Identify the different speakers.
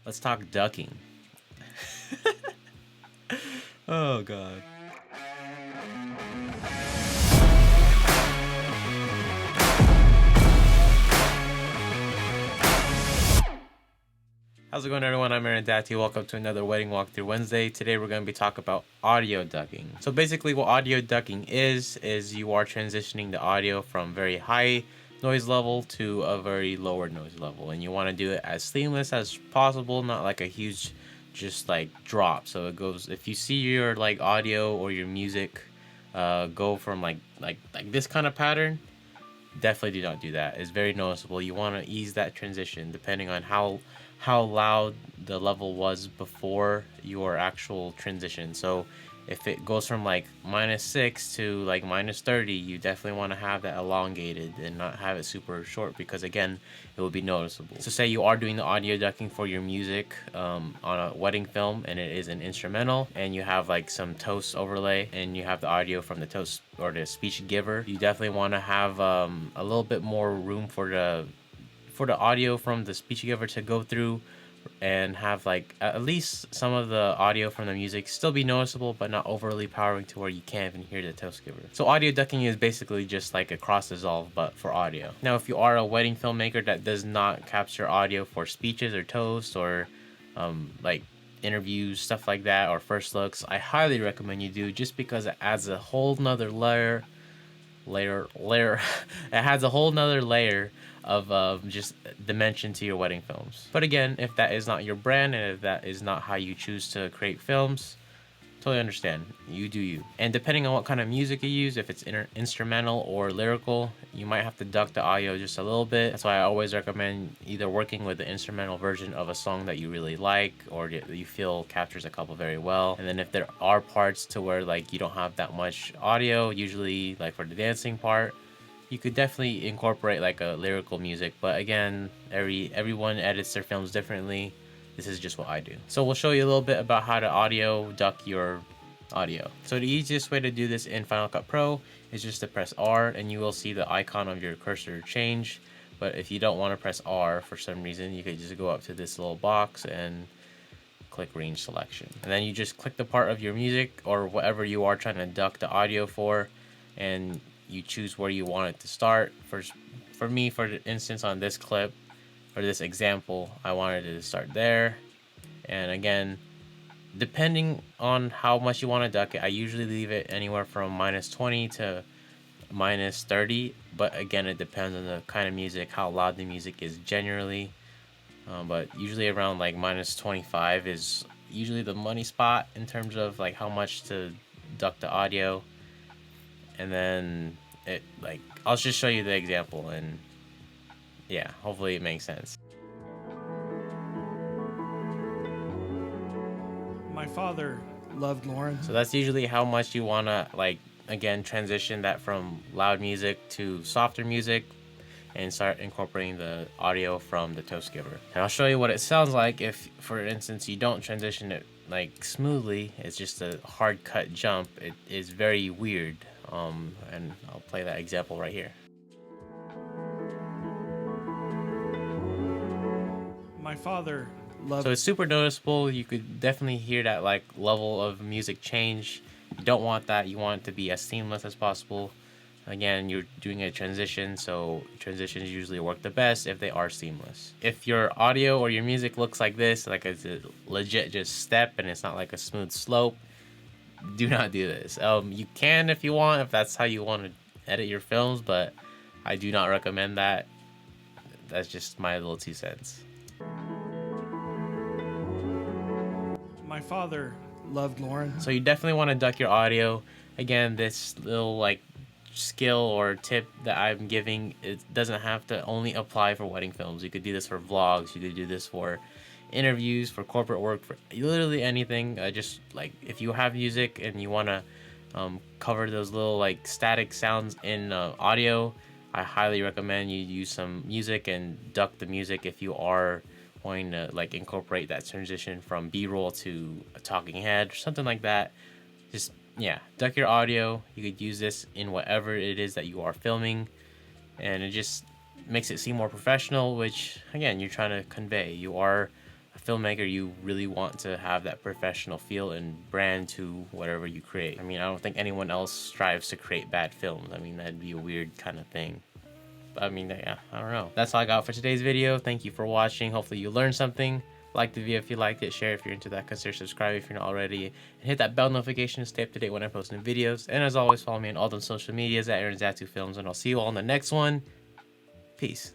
Speaker 1: Let's talk ducking. Oh god. How's it going, everyone? I'm Aaron Dati. Welcome to another wedding walkthrough Wednesday. Today we're going to be talking about audio ducking. So basically what audio ducking is you are transitioning the audio from very high noise level to a very lower noise level, and you want to do it as seamless as possible, not like a huge just like drop. So it goes, if you see your like audio or your music go from like this kind of pattern, definitely do not do that. It's very noticeable. You want to ease that transition depending on how loud the level was before your actual transition. So if it goes from like -6 to like -30, you definitely want to have that elongated and not have it super short, because again, it will be noticeable. So say you are doing the audio ducking for your music on a wedding film, and it is an instrumental, and you have like some toast overlay, and you have the audio from the toast or the speech giver, you definitely want to have a little bit more room for the audio from the speech giver to go through, and have like at least some of the audio from the music still be noticeable, but not overly powering to where you can't even hear the toast giver. So audio ducking is basically just like a cross dissolve, but for audio. Now, if you are a wedding filmmaker that does not capture audio for speeches or toasts or like interviews, stuff like that, or first looks, I highly recommend you do, just because it adds a whole nother layer it has a whole nother layer of just dimension to your wedding films. But again, if that is not your brand, and if that is not how you choose to create films, totally understand. You do you. And depending on what kind of music you use, if it's instrumental or lyrical, you might have to duck the audio just a little bit. That's why I always recommend either working with the instrumental version of a song that you really like, or you feel captures a couple very well. And then if there are parts to where like you don't have that much audio, usually like for the dancing part, you could definitely incorporate like a lyrical music. But again, everyone edits their films differently. This is just what I do. So we'll show you a little bit about how to audio duck your audio. So the easiest way to do this in Final Cut Pro is just to press R, and you will see the icon of your cursor change. But if you don't want to press R for some reason, you could just go up to this little box and click range selection. And then you just click the part of your music or whatever you are trying to duck the audio for, and you choose where you want it to start. For me, for instance, on this clip, for this example, I wanted it to start there. And again, depending on how much you want to duck it, I usually leave it anywhere from -20 to -30. But again, it depends on the kind of music, how loud the music is generally. But usually around like -25 is usually the money spot in terms of like how much to duck the audio. And then it, like, I'll just show you the example, and yeah, hopefully it makes sense.
Speaker 2: My father loved Lauren.
Speaker 1: So that's usually how much you want to, like, again, transition that from loud music to softer music, and start incorporating the audio from the toast giver. And I'll show you what it sounds like if, for instance, you don't transition it like smoothly. It's just a hard cut jump. It is very weird. And I'll play that example right here.
Speaker 2: My father loved.
Speaker 1: So it's super noticeable. You could definitely hear that like level of music change. You don't want that. You want it to be as seamless as possible. Again, you're doing a transition, so transitions usually work the best if they are seamless. If your audio or your music looks like this, like it's a legit just step and it's not like a smooth slope, do not do this. You can if you want, if that's how you want to edit your films, but I do not recommend that. That's just my little 2 cents.
Speaker 2: My father loved Lauren.
Speaker 1: So you definitely want to duck your audio. Again, this little like skill or tip that I'm giving, it doesn't have to only apply for wedding films. You could do this for vlogs. You could do this for interviews, for corporate work, for literally anything. Just like if you have music and you want to cover those little like static sounds in audio, I highly recommend you use some music and duck the music if you are wanting to like incorporate that transition from B-roll to a talking head or something like that. Just, yeah, duck your audio. You could use this in whatever it is that you are filming, and it just makes it seem more professional, which again, you're trying to convey. You are a filmmaker, you really want to have that professional feel and brand to whatever you create. I mean, I don't think anyone else strives to create bad films. I mean, that'd be a weird kind of thing. But I mean, yeah, I don't know. That's all I got for today's video. Thank you for watching. Hopefully you learned something. Like the video if you liked it, share if you're into that, consider subscribing if you're not already, and hit that bell notification to stay up to date when I post new videos. And as always, follow me on all the social medias at Aaron Zatu Films, and I'll see you all in the next one. Peace.